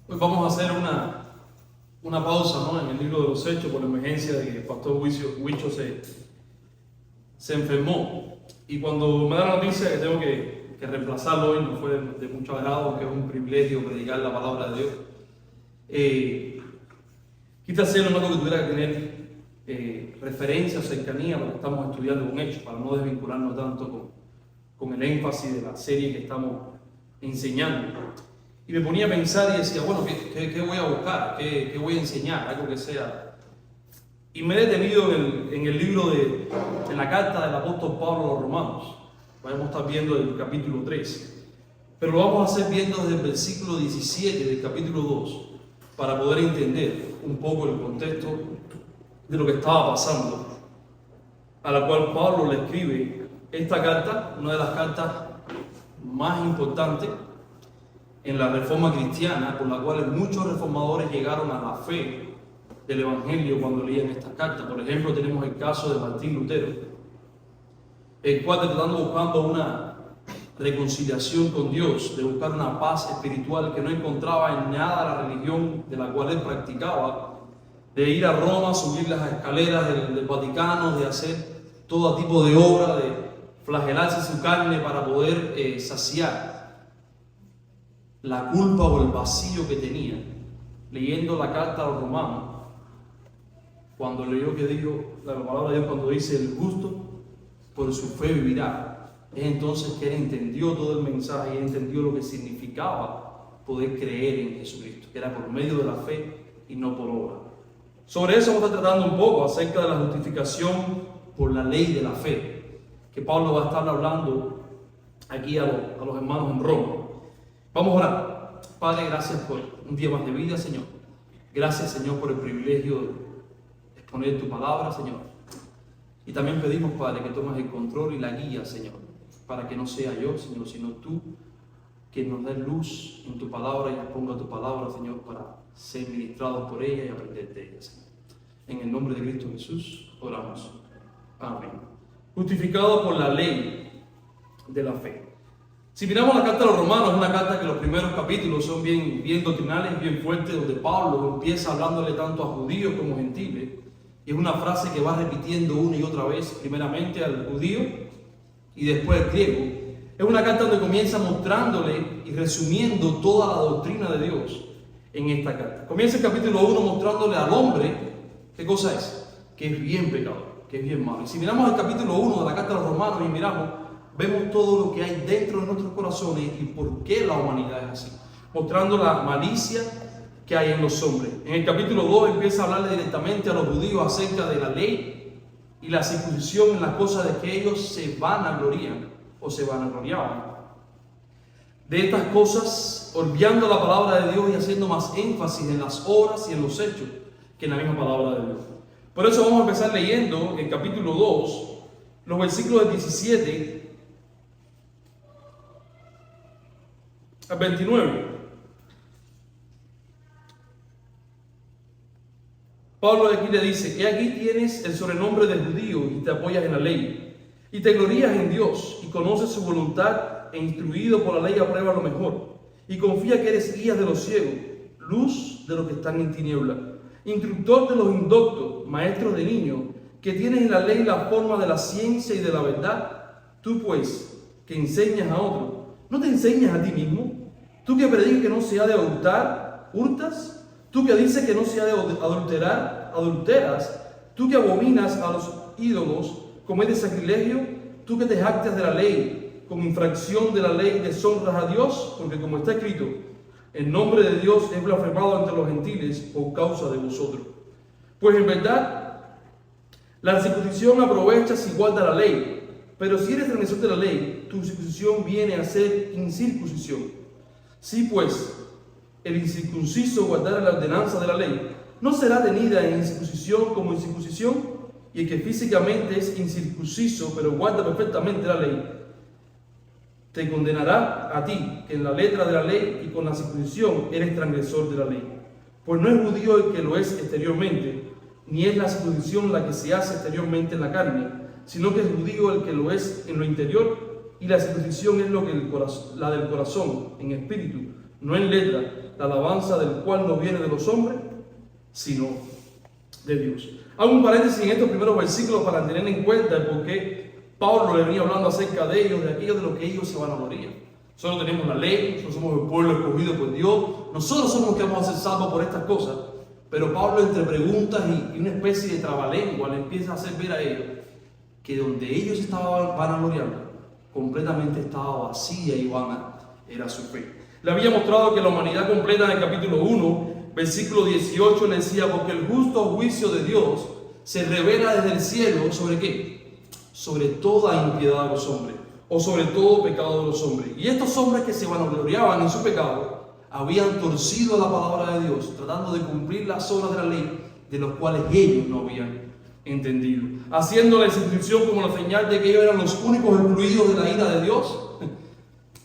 Hoy vamos a hacer una pausa, ¿no?, en el libro de los Hechos por la emergencia de que el pastor Huicho se enfermó. Y cuando me da la noticia que tengo que reemplazarlo hoy, no fue de mucho agrado, porque es un privilegio predicar la palabra de Dios. Quise hacerlo algo que tuviera que tener referencia o cercanía a lo que estamos estudiando con Hechos, para no desvincularnos tanto con el énfasis de la serie que estamos enseñando. Y me ponía a pensar y decía, bueno, ¿qué voy a buscar? ¿Qué voy a enseñar? Algo que sea. Y me he detenido en el libro en la carta del apóstol Pablo a los Romanos. Vamos a estar viendo el capítulo 3. Pero lo vamos a hacer viendo desde el versículo 17 del capítulo 2, para poder entender un poco el contexto de lo que estaba pasando, a la cual Pablo le escribe esta carta, una de las cartas más importantes en la reforma cristiana, por la cual muchos reformadores llegaron a la fe del Evangelio cuando leían estas cartas. Por ejemplo, tenemos el caso de Martín Lutero, el cual, buscando una reconciliación con Dios, de buscar una paz espiritual que no encontraba en nada la religión de la cual él practicaba, de ir a Roma, subir las escaleras del Vaticano, de hacer todo tipo de obra, de flagelarse su carne para poder saciar la culpa o el vacío que tenía. Leyendo la carta a los romanos, cuando leyó que dijo la palabra de Dios, cuando dice el justo por su fe vivirá, es entonces que él entendió todo el mensaje y entendió lo que significaba poder creer en Jesucristo, que era por medio de la fe y no por obra. Sobre eso vamos a estar tratando un poco acerca de la justificación por la ley de la fe, que Pablo va a estar hablando aquí a los hermanos en Roma. Vamos a orar. Padre, gracias por un día más de vida, Señor. Gracias, Señor, por el privilegio de exponer tu palabra, Señor. Y también pedimos, Padre, que tomes el control y la guía, Señor, para que no sea yo, Señor, sino tú, que nos des luz en tu palabra y exponga tu palabra, Señor, para ser ministrados por ella y aprender de ella, Señor. En el nombre de Cristo Jesús oramos. Amén. Justificado por la ley de la fe. Si miramos la carta a los romanos, es una carta que los primeros capítulos son bien doctrinales, bien fuertes, donde Pablo empieza hablándole tanto a judíos como gentiles. Y es una frase que va repitiendo una y otra vez, primeramente al judío y después al griego. Es una carta donde comienza mostrándole y resumiendo toda la doctrina de Dios en esta carta. Comienza el capítulo 1 mostrándole al hombre, ¿qué cosa es? Que es bien pecador, que es bien malo. Y si miramos el capítulo 1 de la carta a los romanos y miramos, vemos todo lo que hay dentro de nuestros corazones y por qué la humanidad es así, mostrando la malicia que hay en los hombres. En el capítulo 2 empieza a hablarle directamente a los judíos acerca de la ley y la circuncisión, en las cosas de que ellos se vanaglorian o se vanagloriaban. De estas cosas, olvidando la palabra de Dios y haciendo más énfasis en las obras y en los hechos que en la misma palabra de Dios. Por eso vamos a empezar leyendo en el capítulo 2, los versículos del 17 al 29. Pablo aquí le dice que aquí tienes el sobrenombre de judío y te apoyas en la ley y te glorías en Dios y conoces su voluntad e instruido por la ley aprueba lo mejor y confía que eres guía de los ciegos, luz de los que están en tinieblas, instructor de los indoctos, maestro de niños, que tienes en la ley la forma de la ciencia y de la verdad. Tú pues, que enseñas a otros, ¿no te enseñas a ti mismo? Tú que predicas que no se ha de hurtar, ¿hurtas? Tú que dices que no se ha de adulterar, ¿adulteras? Tú que abominas a los ídolos, cometes sacrilegio. Tú que te jactas de la ley, con infracción de la ley deshonras a Dios, porque como está escrito, el nombre de Dios es blasfemado entre los gentiles por causa de vosotros. Pues en verdad, la circuncisión aprovecha si guarda la ley, pero si eres transgresor de la ley, tu circuncisión viene a ser incircuncisión. Si pues el incircunciso guardara la ordenanza de la ley, ¿no será tenida en incircuncisión como incircuncisión? Y el que físicamente es incircunciso, pero guarda perfectamente la ley, te condenará a ti, que en la letra de la ley y con la circuncisión eres transgresor de la ley. Pues no es judío el que lo es exteriormente, ni es la circuncisión la que se hace exteriormente en la carne, sino que es judío el que lo es en lo interior, y la circuncisión es la del corazón, en espíritu, no en letra, la alabanza del cual no viene de los hombres, sino de Dios. Hago un paréntesis en estos primeros versículos para tener en cuenta el por qué Pablo le venía hablando acerca de ellos, de aquello de lo que ellos se vanaglorían. Nosotros tenemos la ley, nosotros somos el pueblo escogido por Dios, nosotros somos los que vamos a ser salvos por estas cosas. Pero Pablo, entre preguntas y una especie de trabalengua, le empieza a hacer ver a ellos que donde ellos estaban vanagloriando, completamente estaba vacía y vana era su fe. Le había mostrado que la humanidad completa en el capítulo 1, versículo 18, le decía, porque el justo juicio de Dios se revela desde el cielo, ¿sobre qué? Sobre toda impiedad de los hombres, o sobre todo pecado de los hombres. Y estos hombres que se vanagloriaban en su pecado, habían torcido la palabra de Dios, tratando de cumplir las obras de la ley, de los cuales ellos no habían entendido, haciendo la circuncisión como la señal de que ellos eran los únicos excluidos de la ira de Dios,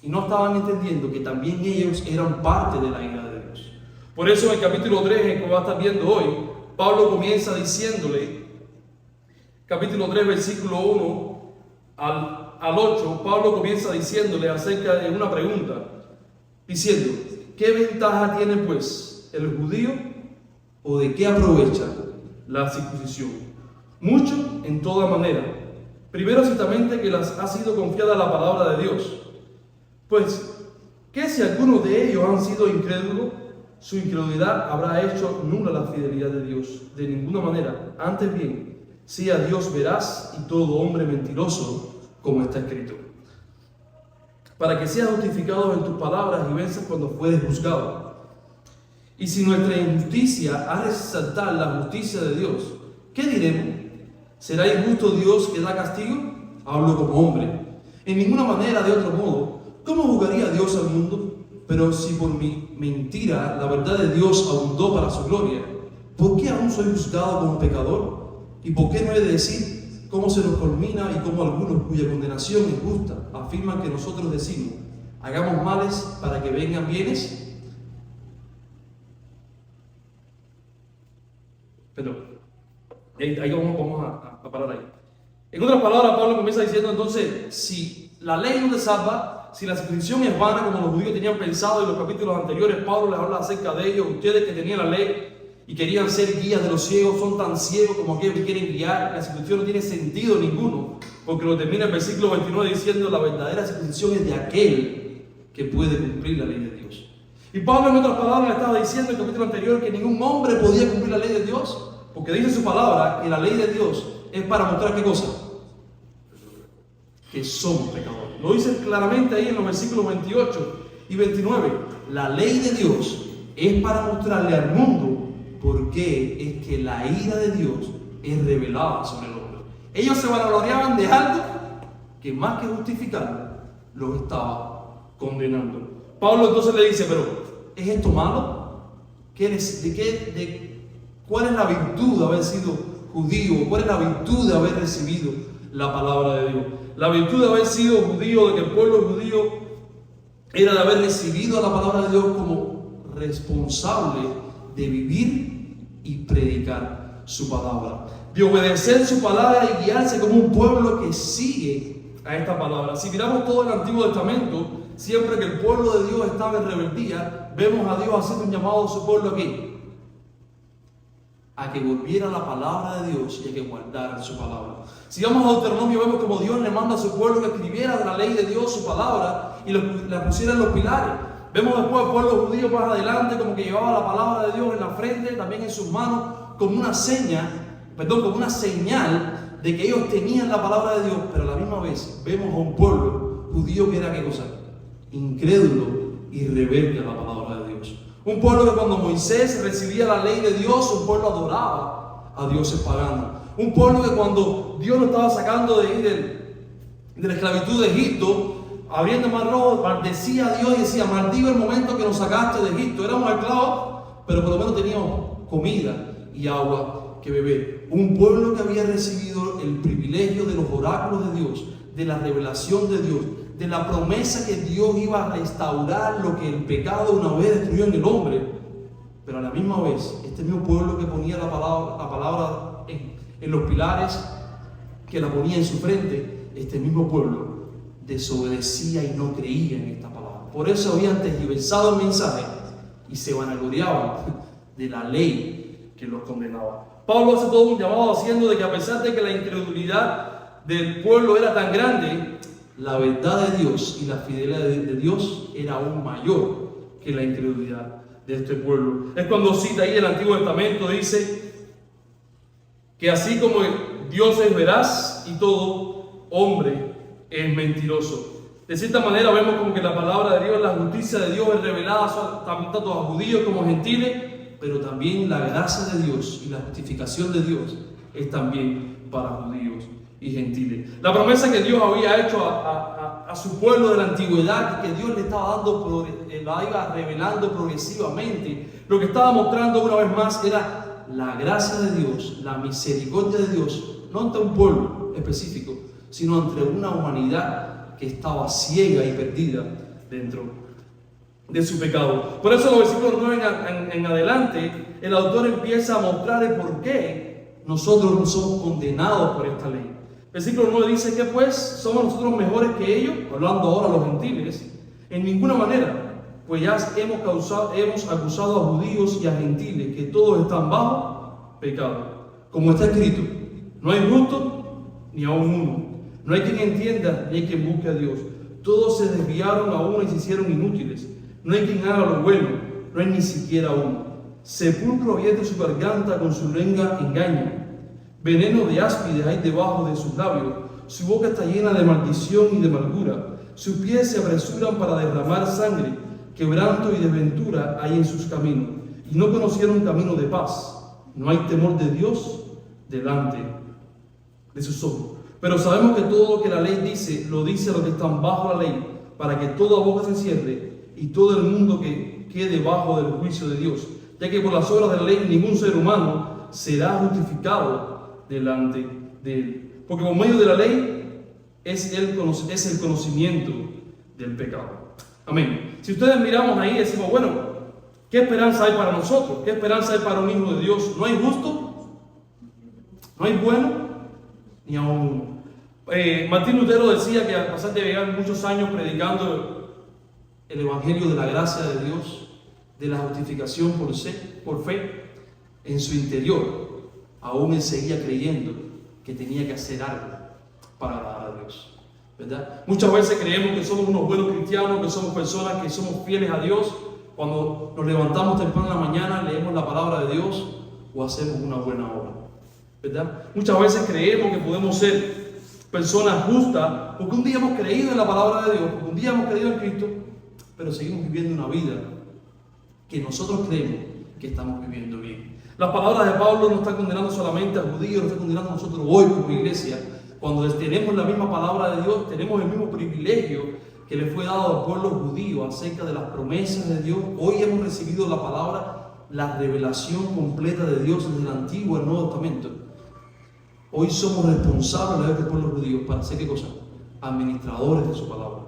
y no estaban entendiendo que también ellos eran parte de la ira de Dios. Por eso en el capítulo 3, en que va a estar viendo hoy, Pablo comienza diciéndole, capítulo 3, versículo 1 al 8, Pablo comienza diciéndole acerca de una pregunta, diciendo, ¿qué ventaja tiene pues el judío o de qué aprovecha la circuncisión? Mucho en toda manera. Primero ciertamente que les ha sido confiada la palabra de Dios. Pues, ¿qué si algunos de ellos han sido incrédulos? Su incredulidad habrá hecho nula la fidelidad de Dios. De ninguna manera. Antes bien, sea Dios veraz y todo hombre mentiroso, como está escrito. Para que seas justificado en tus palabras y venzas cuando fueres juzgado. Y si nuestra injusticia ha de resaltar la justicia de Dios, ¿qué diremos? ¿Será injusto Dios que da castigo? Hablo como hombre. En ninguna manera, de otro modo. ¿Cómo juzgaría Dios al mundo? Pero si por mi mentira la verdad de Dios abundó para su gloria, ¿por qué aún soy juzgado como pecador? ¿Y por qué no he de decir cómo se nos culmina y cómo algunos cuya condenación es justa afirman que nosotros decimos, hagamos males para que vengan bienes? Perdón, ahí vamos a parar ahí. En otras palabras, Pablo comienza diciendo entonces, si la ley no te salva, si la circuncisión es vana como los judíos tenían pensado en los capítulos anteriores, Pablo les habla acerca de ellos, ustedes que tenían la ley y querían ser guías de los ciegos, son tan ciegos como aquellos que quieren guiar, la circuncisión no tiene sentido ninguno, porque lo termina el versículo 29 diciendo, la verdadera circuncisión es de aquel que puede cumplir la ley de Dios. Y Pablo en otras palabras le estaba diciendo en el capítulo anterior que ningún hombre podía cumplir la ley de Dios, porque dice su palabra que la ley de Dios es para mostrar ¿qué cosa? Que somos pecadores. Lo dice claramente ahí en los versículos 28 y 29. La ley de Dios es para mostrarle al mundo por qué es que la ira de Dios es revelada sobre el hombre. Ellos se vanagloriaban de algo que más que justificarlo, los estaba condenando. Pablo entonces le dice, pero ¿es esto malo? ¿Cuál es la virtud de haber sido judío? ¿Cuál es la virtud de haber recibido la palabra de Dios? La virtud de haber sido judío, de que el pueblo judío era de haber recibido la palabra de Dios como responsable de vivir y predicar su palabra, de obedecer su palabra y guiarse como un pueblo que sigue a esta palabra. Si miramos todo el Antiguo Testamento, siempre que el pueblo de Dios estaba en rebeldía, vemos a Dios haciendo un llamado a su pueblo aquí, a que volviera la palabra de Dios y a que guardara su palabra. Si vamos a Deuteronomio, vemos como Dios le manda a su pueblo que escribiera de la ley de Dios su palabra y la pusiera en los pilares. Vemos después al pueblo judío más adelante como que llevaba la palabra de Dios en la frente, también en sus manos, como una señal de que ellos tenían la palabra de Dios, pero a la misma vez vemos a un pueblo judío que era ¿qué cosa? Incrédulo y rebelde a la palabra de Dios. Un pueblo que cuando Moisés recibía la ley de Dios, un pueblo adoraba a dioses paganos. Un pueblo que cuando Dios lo estaba sacando de la esclavitud de Egipto, abriendo el mar rojo, maldecía a Dios y decía, maldigo el momento que nos sacaste de Egipto. Éramos esclavos, pero por lo menos teníamos comida y agua que beber. Un pueblo que había recibido el privilegio de los oráculos de Dios, de la revelación de Dios, de la promesa que Dios iba a restaurar lo que el pecado una vez destruyó en el hombre. Pero a la misma vez, este mismo pueblo que ponía la palabra en los pilares, que la ponía en su frente, este mismo pueblo desobedecía y no creía en esta palabra. Por eso habían tergiversado el mensaje y se vanagloriaban de la ley que los condenaba. Pablo hace todo un llamado haciendo de que a pesar de que la incredulidad del pueblo era tan grande, la verdad de Dios y la fidelidad de Dios era aún mayor que la incredulidad de este pueblo. Es cuando cita ahí el Antiguo Testamento, dice que así como Dios es veraz y todo hombre es mentiroso. De cierta manera vemos como que la palabra de Dios, la justicia de Dios es revelada tanto a judíos como a gentiles, pero también la gracia de Dios y la justificación de Dios es también para judíos y gentiles. La promesa que Dios había hecho a su pueblo de la antigüedad, que Dios le estaba dando, la iba revelando progresivamente, lo que estaba mostrando una vez más era la gracia de Dios, la misericordia de Dios, no ante un pueblo específico, sino ante una humanidad que estaba ciega y perdida dentro de su pecado. Por eso en los versículos 9 en adelante, el autor empieza a mostrar el por qué nosotros no somos condenados por esta ley. Versículo 9 dice que pues somos nosotros mejores que ellos, hablando ahora a los gentiles, en ninguna manera, pues ya hemos acusado a judíos y a gentiles que todos están bajo pecado. Como está escrito, no hay justo ni aún uno, no hay quien entienda ni hay quien busque a Dios. Todos se desviaron a uno y se hicieron inútiles. No hay quien haga lo bueno, no hay ni siquiera uno. Sepulcro abierto su garganta, con su lengua engaña. Veneno de áspides hay debajo de sus labios. Su boca está llena de maldición y de amargura. Sus pies se apresuran para derramar sangre. Quebranto y desventura hay en sus caminos. Y no conocieron camino de paz. No hay temor de Dios delante de sus ojos. Pero sabemos que todo lo que la ley dice, lo dice a los que están bajo la ley, para que toda boca se cierre y todo el mundo que quede bajo del juicio de Dios, ya que por las obras de la ley ningún ser humano será justificado delante de él, porque por medio de la ley es el conocimiento del pecado. Amén. Si ustedes miramos ahí, decimos, bueno, ¿qué esperanza hay para nosotros? ¿Qué esperanza hay para un hijo de Dios? ¿No hay justo? ¿No hay bueno? Ni aún uno. Martín Lutero decía que a pesar de llevar muchos años predicando el evangelio de la gracia de Dios, de la justificación por fe, en su interior, aún él seguía creyendo que tenía que hacer algo para agradar a Dios, ¿verdad? Muchas veces creemos que somos unos buenos cristianos, que somos personas que somos fieles a Dios, cuando nos levantamos temprano en la mañana, leemos la palabra de Dios o hacemos una buena obra, ¿verdad? Muchas veces creemos que podemos ser personas justas porque un día hemos creído en la palabra de Dios, porque un día hemos creído en Cristo, pero seguimos viviendo una vida que nosotros creemos que estamos viviendo bien. Las palabras de Pablo no están condenando solamente a judíos, no están condenando a nosotros hoy como iglesia. Cuando tenemos la misma palabra de Dios, tenemos el mismo privilegio que le fue dado al pueblo judío acerca de las promesas de Dios. Hoy hemos recibido la palabra, la revelación completa de Dios desde el Antiguo y el Nuevo Testamento. Hoy somos responsables del pueblo judío para hacer ¿qué cosa? Administradores de su palabra.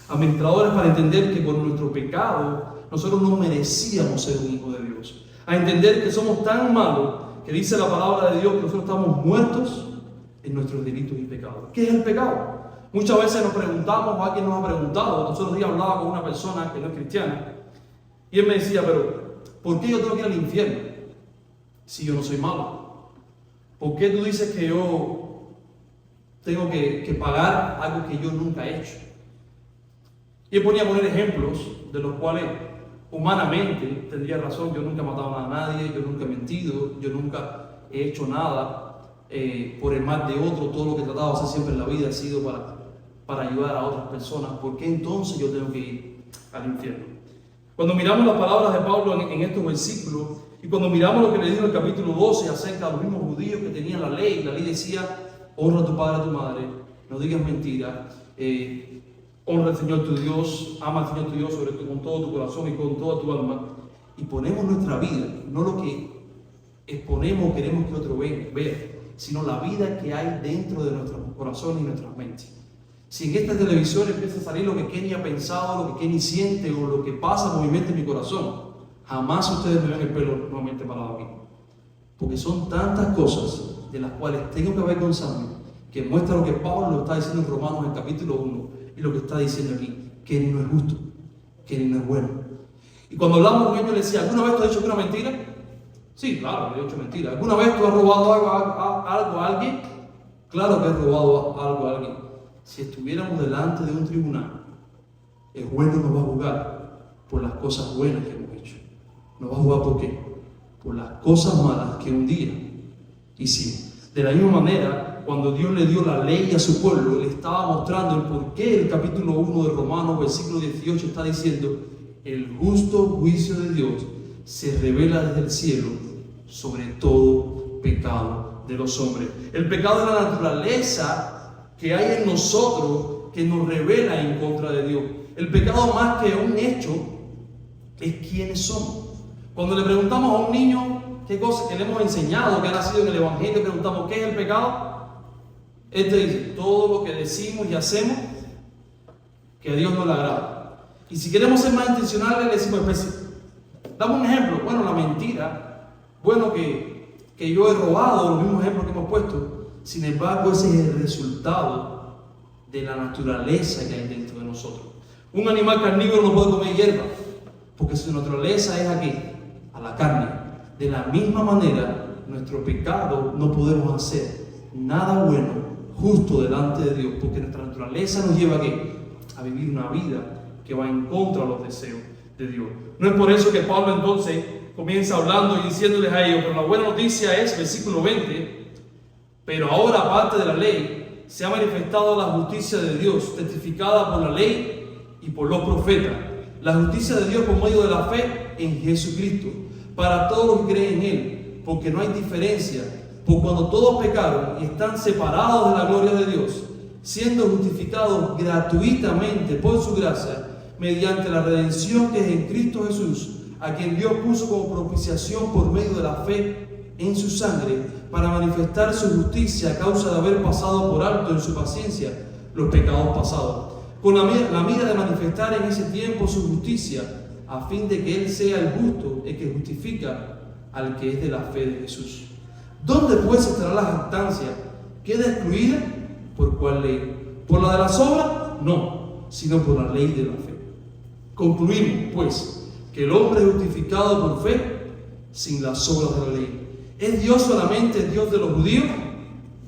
Administradores para entender que por nuestro pecado nosotros no merecíamos ser un hijo de Dios. A entender que somos tan malos que dice la palabra de Dios que nosotros estamos muertos en nuestros delitos y pecados. ¿Qué es el pecado? Muchas veces nos preguntamos, o alguien nos ha preguntado, los otros días hablaba con una persona que no es cristiana y él me decía, pero ¿por qué yo tengo que ir al infierno si yo no soy malo? ¿Por qué tú dices que yo tengo que pagar algo que yo nunca he hecho? Y él ponía a poner ejemplos de los cuales humanamente tendría razón. Yo nunca he matado a nadie, yo nunca he mentido, yo nunca he hecho nada por el mal de otro. Todo lo que he tratado de hacer siempre en la vida ha sido para ayudar a otras personas. ¿Por qué entonces yo tengo que ir al infierno? Cuando miramos las palabras de Pablo en estos versículos y cuando miramos lo que le dijo en el capítulo 12 acerca de los mismos judíos que tenían la ley decía, honra a tu padre y a tu madre, no digas mentiras, honra al Señor tu Dios, ama al Señor tu Dios con todo tu corazón y con toda tu alma, y ponemos nuestra vida, no lo que exponemos o queremos que otro vea, sino la vida que hay dentro de nuestros corazones y nuestras mentes. Si en esta televisión empieza a salir lo que Kenny ha pensado, lo que Kenny siente o lo que pasa movimiento en mi corazón, jamás ustedes me ven el pelo nuevamente parado aquí. Porque son tantas cosas de las cuales tengo que avergonzarme, que muestra lo que Pablo está diciendo en Romanos en el capítulo 1 y lo que está diciendo aquí, que no es justo. que no es bueno. Y cuando hablamos con ellos, les decía, ¿alguna vez tú has dicho que una mentira? Sí, claro, he hecho mentira. ¿Alguna vez tú has robado algo a alguien? Claro que he robado algo a alguien. Si estuviéramos delante de un tribunal, el juez no nos va a juzgar por las cosas buenas que hemos hecho. Nos va a juzgar ¿por qué? Por las cosas malas que un día hicimos. De la misma manera, cuando Dios le dio la ley a su pueblo, le estaba mostrando el por qué el capítulo 1 de Romanos, versículo 18, está diciendo: el justo juicio de Dios se revela desde el cielo sobre todo pecado de los hombres. El pecado de la naturaleza que hay en nosotros que nos revela en contra de Dios. El pecado, más que un hecho, es quiénes somos. Cuando le preguntamos a un niño qué cosa que le hemos enseñado, que ha nacido en el Evangelio, le preguntamos ¿qué es el pecado? Él te dice: todo lo que decimos y hacemos que a Dios no le agrada. Y si queremos ser más intencionales, le decimos: dame un ejemplo. Bueno, la mentira. Bueno, que yo he robado, los mismos ejemplos que hemos puesto. Sin embargo, ese es el resultado de la naturaleza que hay dentro de nosotros. Un animal carnívoro no puede comer hierba, porque su naturaleza es aquí, a la carne. De la misma manera, nuestro pecado no podemos hacer nada bueno, justo delante de Dios, porque nuestra naturaleza nos lleva a vivir una vida que va en contra de los deseos de Dios. No es por eso que Pablo entonces comienza hablando y diciéndoles a ellos, pero la buena noticia es, versículo 20, pero ahora, aparte de la ley, se ha manifestado la justicia de Dios, testificada por la ley y por los profetas. La justicia de Dios por medio de la fe en Jesucristo, para todos los que creen en Él, porque no hay diferencia, porque cuando todos pecaron y están separados de la gloria de Dios, siendo justificados gratuitamente por su gracia, mediante la redención que es en Cristo Jesús, a quien Dios puso como propiciación por medio de la fe en su sangre, para manifestar su justicia a causa de haber pasado por alto en su paciencia los pecados pasados, con la mira de manifestar en ese tiempo su justicia, a fin de que Él sea el justo, el que justifica al que es de la fe de Jesús. ¿Dónde pues estará la jactancia? ¿Queda excluida? ¿Por cuál ley? ¿Por la de las obras? No, sino por la ley de la fe. Concluimos, pues, que el hombre es justificado por fe sin las obras de la ley. ¿Es Dios solamente Dios de los judíos?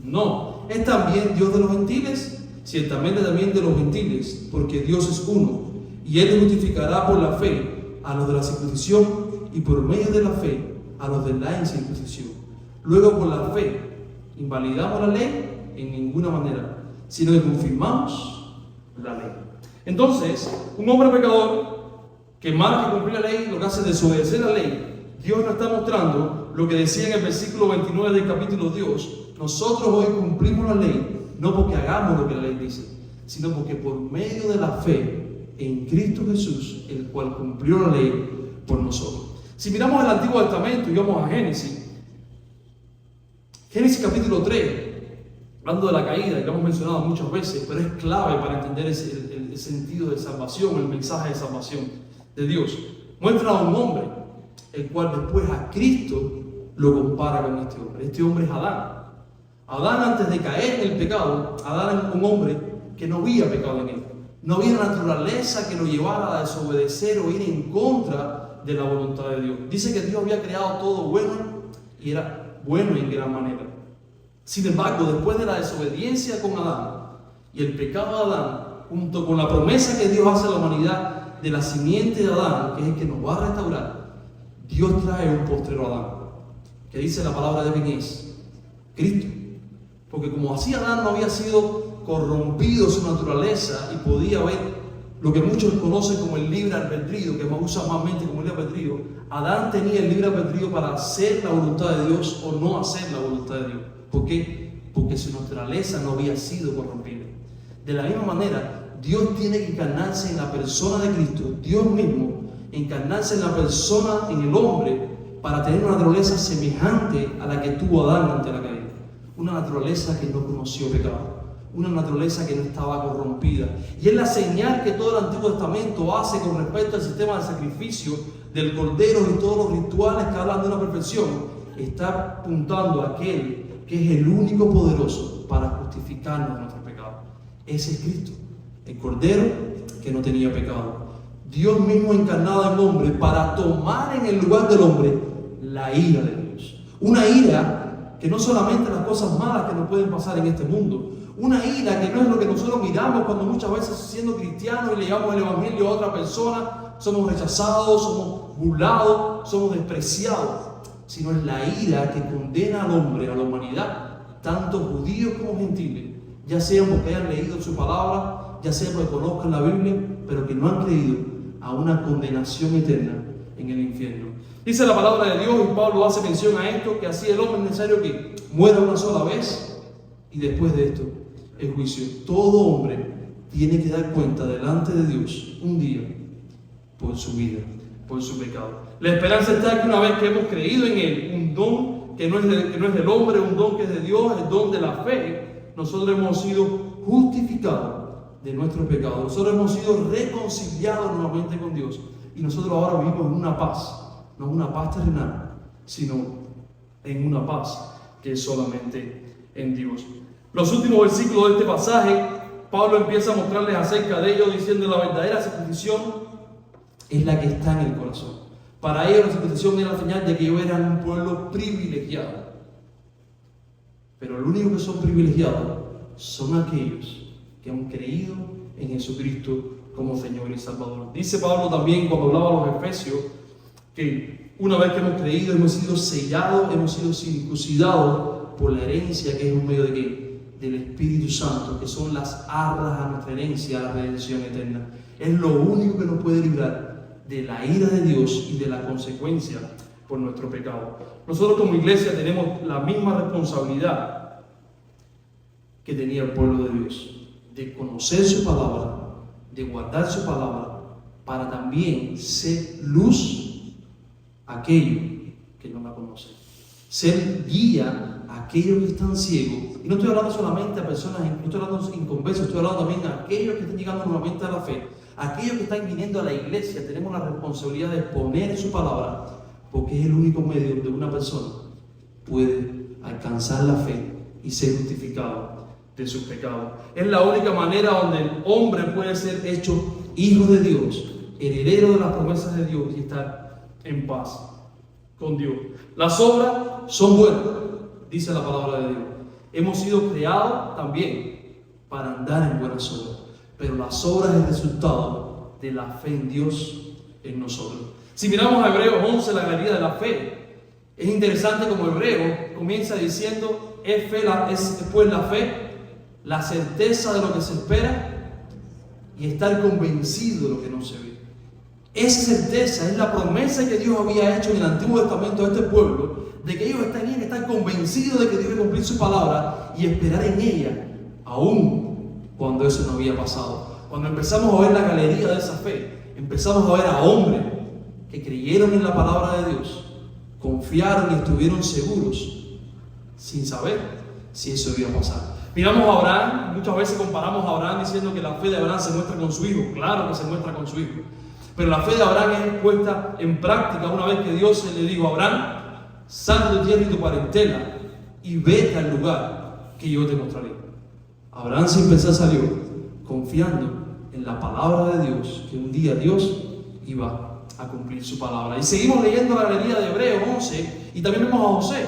No. ¿Es también Dios de los gentiles? Ciertamente también de los gentiles, porque Dios es uno, y Él justificará por la fe a los de la circuncisión y por medio de la fe a los de la incircuncisión. Luego, por la fe, ¿invalidamos la ley? En ninguna manera, sino que confirmamos la ley. Entonces, un hombre pecador que más que cumplir la ley, lo que hace es desobedecer la ley. Dios nos está mostrando lo que decía en el versículo 29 del capítulo 2. Nosotros hoy cumplimos la ley, no porque hagamos lo que la ley dice, sino porque por medio de la fe en Cristo Jesús, el cual cumplió la ley por nosotros. Si miramos el Antiguo Testamento y vamos a Génesis capítulo 3, hablando de la caída, que hemos mencionado muchas veces, pero es clave para entender el sentido de salvación, el mensaje de salvación de Dios. Muestra a un hombre, el cual después a Cristo lo compara con este hombre. Este hombre es Adán. Adán, antes de caer en el pecado, Adán era un hombre que no había pecado en él. No había naturaleza que lo llevara a desobedecer o ir en contra de la voluntad de Dios. Dice que Dios había creado todo bueno y era bueno en gran manera. Sin embargo, después de la desobediencia con Adán y el pecado de Adán, junto con la promesa que Dios hace a la humanidad de la simiente de Adán, que es el que nos va a restaurar, Dios trae un postrero Adán, que dice la palabra de bien es Cristo. Porque como así Adán no había sido corrompido su naturaleza y podía ver lo que muchos conocen como el libre albedrío, que más usan más mente como el libre albedrío, Adán tenía el libre albedrío para hacer la voluntad de Dios o no hacer la voluntad de Dios. ¿Por qué? Porque su naturaleza no había sido corrompida. De la misma manera, Dios tiene que encarnarse en la persona de Cristo, Dios mismo, encarnarse en la persona, en el hombre, para tener una naturaleza semejante a la que tuvo Adán ante la caída. Una naturaleza que no conoció pecado, una naturaleza que no estaba corrompida. Y es la señal que todo el Antiguo Testamento hace con respecto al sistema de sacrificio del Cordero y todos los rituales que hablan de una perfección. Está apuntando a aquel que es el único poderoso para justificarnos de nuestros pecados. Ese es Cristo, el Cordero que no tenía pecado. Dios mismo encarnado en hombre, para tomar en el lugar del hombre la ira de Dios. Una ira que no solamente las cosas malas que nos pueden pasar en este mundo, una ira que no es lo que nosotros miramos cuando muchas veces, siendo cristianos y le llevamos el evangelio a otra persona, somos rechazados, somos burlados, somos despreciados, sino es la ira que condena al hombre, a la humanidad, tanto judíos como gentiles, ya sean porque hayan leído su palabra, ya sea porque conozcan la Biblia, pero que no han creído, a una condenación eterna en el infierno. Dice la palabra de Dios, y Pablo hace mención a esto, que así el hombre es necesario que muera una sola vez, y después de esto, el juicio. Todo hombre tiene que dar cuenta delante de Dios un día por su vida, por su pecado. La esperanza está que una vez que hemos creído en Él, un don que no es del hombre, un don que es de Dios, el don de la fe, nosotros hemos sido justificados de nuestros pecados. Nosotros hemos sido reconciliados nuevamente con Dios. Y nosotros ahora vivimos en una paz, no una paz terrenal, sino en una paz que es solamente en Dios. Los últimos versículos de este pasaje, Pablo empieza a mostrarles acerca de ello, diciendo la verdadera circuncisión es la que está en el corazón. Para ellos la circuncisión era la señal de que ellos eran un pueblo privilegiado. Pero lo único que son privilegiados son aquellos que han creído en Jesucristo como Señor y Salvador. Dice Pablo también, cuando hablaba a los Efesios, que una vez que hemos creído, hemos sido sellados, hemos sido circuncidados por la herencia que es un medio de ¿qué? Del Espíritu Santo, que son las arras a nuestra herencia, a la redención eterna. Es lo único que nos puede librar de la ira de Dios y de la consecuencia por nuestro pecado. Nosotros como iglesia tenemos la misma responsabilidad que tenía el pueblo de Dios, de conocer su palabra, de guardar su palabra, para también ser luz a aquellos que no la conocen. Ser guía a aquellos que están ciegos. Y no estoy hablando solamente a personas, no estoy hablando inconversos, estoy hablando también a aquellos que están llegando nuevamente a la fe, a aquellos que están viniendo a la iglesia. Tenemos la responsabilidad de exponer su palabra, porque es el único medio donde una persona puede alcanzar la fe y ser justificado de sus pecados. Es la única manera donde el hombre puede ser hecho hijo de Dios, heredero de las promesas de Dios y estar en paz con Dios. Las obras son buenas, dice la palabra de Dios. Hemos sido creados también para andar en buenas obras, pero las obras es el resultado de la fe en Dios en nosotros. Si miramos a Hebreos 11, la galería de la fe, es interesante como Hebreo comienza diciendo, es pues la fe, la certeza de lo que se espera y estar convencido de lo que no se ve. Esa certeza es la promesa que Dios había hecho en el Antiguo Testamento a este pueblo, de que ellos tenían que estar convencidos de que Dios iba a cumplir su palabra y esperar en ella, aún cuando eso no había pasado. Cuando empezamos a ver la galería de esa fe, empezamos a ver a hombres que creyeron en la palabra de Dios, confiaron y estuvieron seguros, sin saber si eso iba a pasar. Miramos a Abraham, muchas veces comparamos a Abraham diciendo que la fe de Abraham se muestra con su hijo. Claro que se muestra con su hijo. Pero la fe de Abraham es puesta en práctica una vez que Dios le dijo a Abraham, sal de tu tierra y tu parentela y vete al lugar que yo te mostraré. Abraham sin pensar salió, confiando en la palabra de Dios, que un día Dios iba a cumplir su palabra. Y seguimos leyendo la galería de Hebreos 11 y también vemos a José,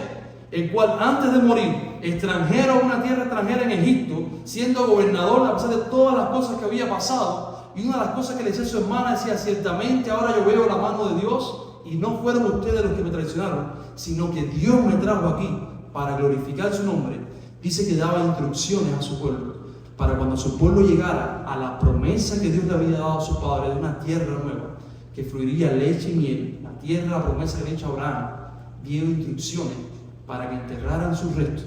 el cual antes de morir, extranjero a una tierra extranjera en Egipto, siendo gobernador a pesar de todas las cosas que había pasado, y una de las cosas que le decía a su hermana decía, ciertamente ahora yo veo la mano de Dios y no fueron ustedes los que me traicionaron, sino que Dios me trajo aquí para glorificar su nombre. Dice que daba instrucciones a su pueblo para cuando su pueblo llegara a la promesa que Dios le había dado a su padre de una tierra nueva, que fluiría leche y miel, la tierra, la promesa que había hecho Abraham, dio instrucciones para que enterraran sus restos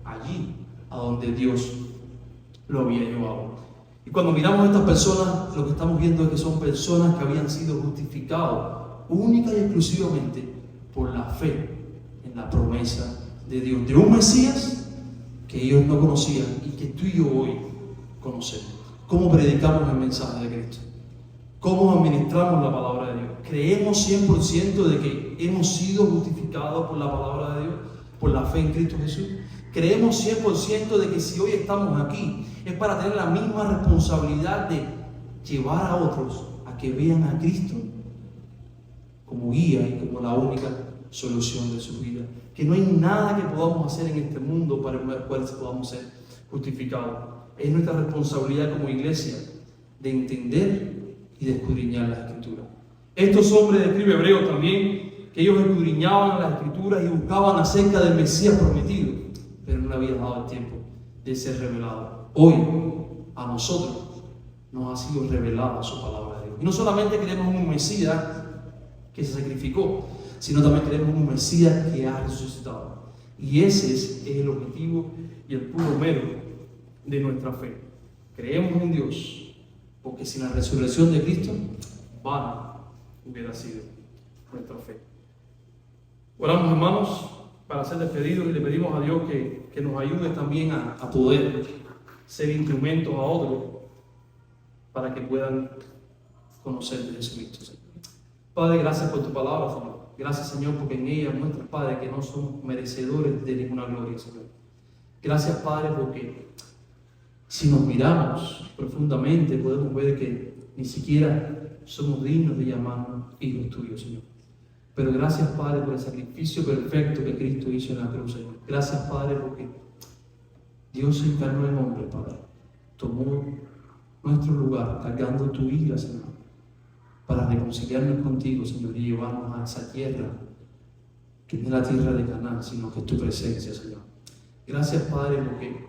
allí a donde Dios lo había llevado. Y cuando miramos a estas personas, lo que estamos viendo es que son personas que habían sido justificados única y exclusivamente por la fe en la promesa de Dios, de un Mesías que ellos no conocían y que tú y yo hoy conocemos. ¿Cómo predicamos el mensaje de Cristo? ¿Cómo administramos la palabra de Dios? ¿Creemos 100% de que hemos sido justificados por la palabra de Dios, por la fe en Cristo Jesús? ¿Creemos 100% de que si hoy estamos aquí es para tener la misma responsabilidad de llevar a otros a que vean a Cristo como guía y como la única solución de su vida. Que no hay nada que podamos hacer en este mundo para el cual podamos ser justificados. Es nuestra responsabilidad como iglesia de entender y de escudriñar las Escrituras. Estos hombres, describe Hebreo también, que ellos escudriñaban las Escrituras y buscaban acerca del Mesías prometido, pero no le había dado el tiempo de ser revelado. Hoy, a nosotros, nos ha sido revelada su palabra de Dios. Y no solamente queremos un Mesías que se sacrificó, sino también queremos un Mesías que ha resucitado. Y ese es el objetivo y el puro mero de nuestra fe. Creemos en un Dios, porque sin la resurrección de Cristo, vana hubiera sido nuestra fe. Oramos, hermanos, para ser despedidos, y le pedimos a Dios que nos ayude también a poder ser instrumentos a otros para que puedan conocer de Jesucristo, Señor. Padre, gracias por tu palabra, Señor. Gracias, Señor, porque en ella muestras, Padre, que no somos merecedores de ninguna gloria, Señor. Gracias, Padre, porque si nos miramos profundamente podemos ver que ni siquiera somos dignos de llamarnos hijos tuyos, Señor. Pero gracias, Padre, por el sacrificio perfecto que Cristo hizo en la cruz, Señor. Gracias, Padre, porque Dios se encarnó en hombre, Padre. Tomó nuestro lugar, cargando tu ira, Señor, para reconciliarnos contigo, Señor, y llevarnos a esa tierra, que no es la tierra de Canaán, sino que es tu presencia, Señor. Gracias, Padre, porque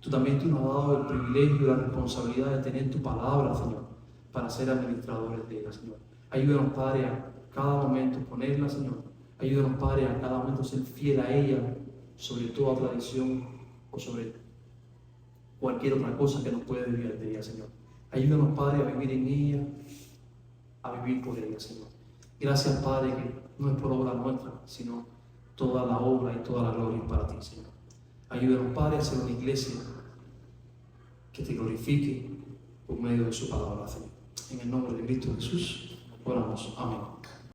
tú nos has dado el privilegio y la responsabilidad de tener tu palabra, Señor, para ser administradores de ella, Señor. Ayúdanos, Padre, a cada momento ponerla, Señor. Ayúdanos, Padre, a cada momento ser fiel a ella, sobre toda tradición o sobre cualquier otra cosa que nos pueda desviar de ella, Señor. Ayúdanos, Padre, a vivir en ella, a vivir por ella, Señor. Gracias, Padre, que no es por obra nuestra, sino toda la obra y toda la gloria es para ti, Señor. Ayúdanos, Padre, a ser una iglesia que te glorifique por medio de su palabra, Señor. En el nombre de Cristo Jesús, oramos. Amén.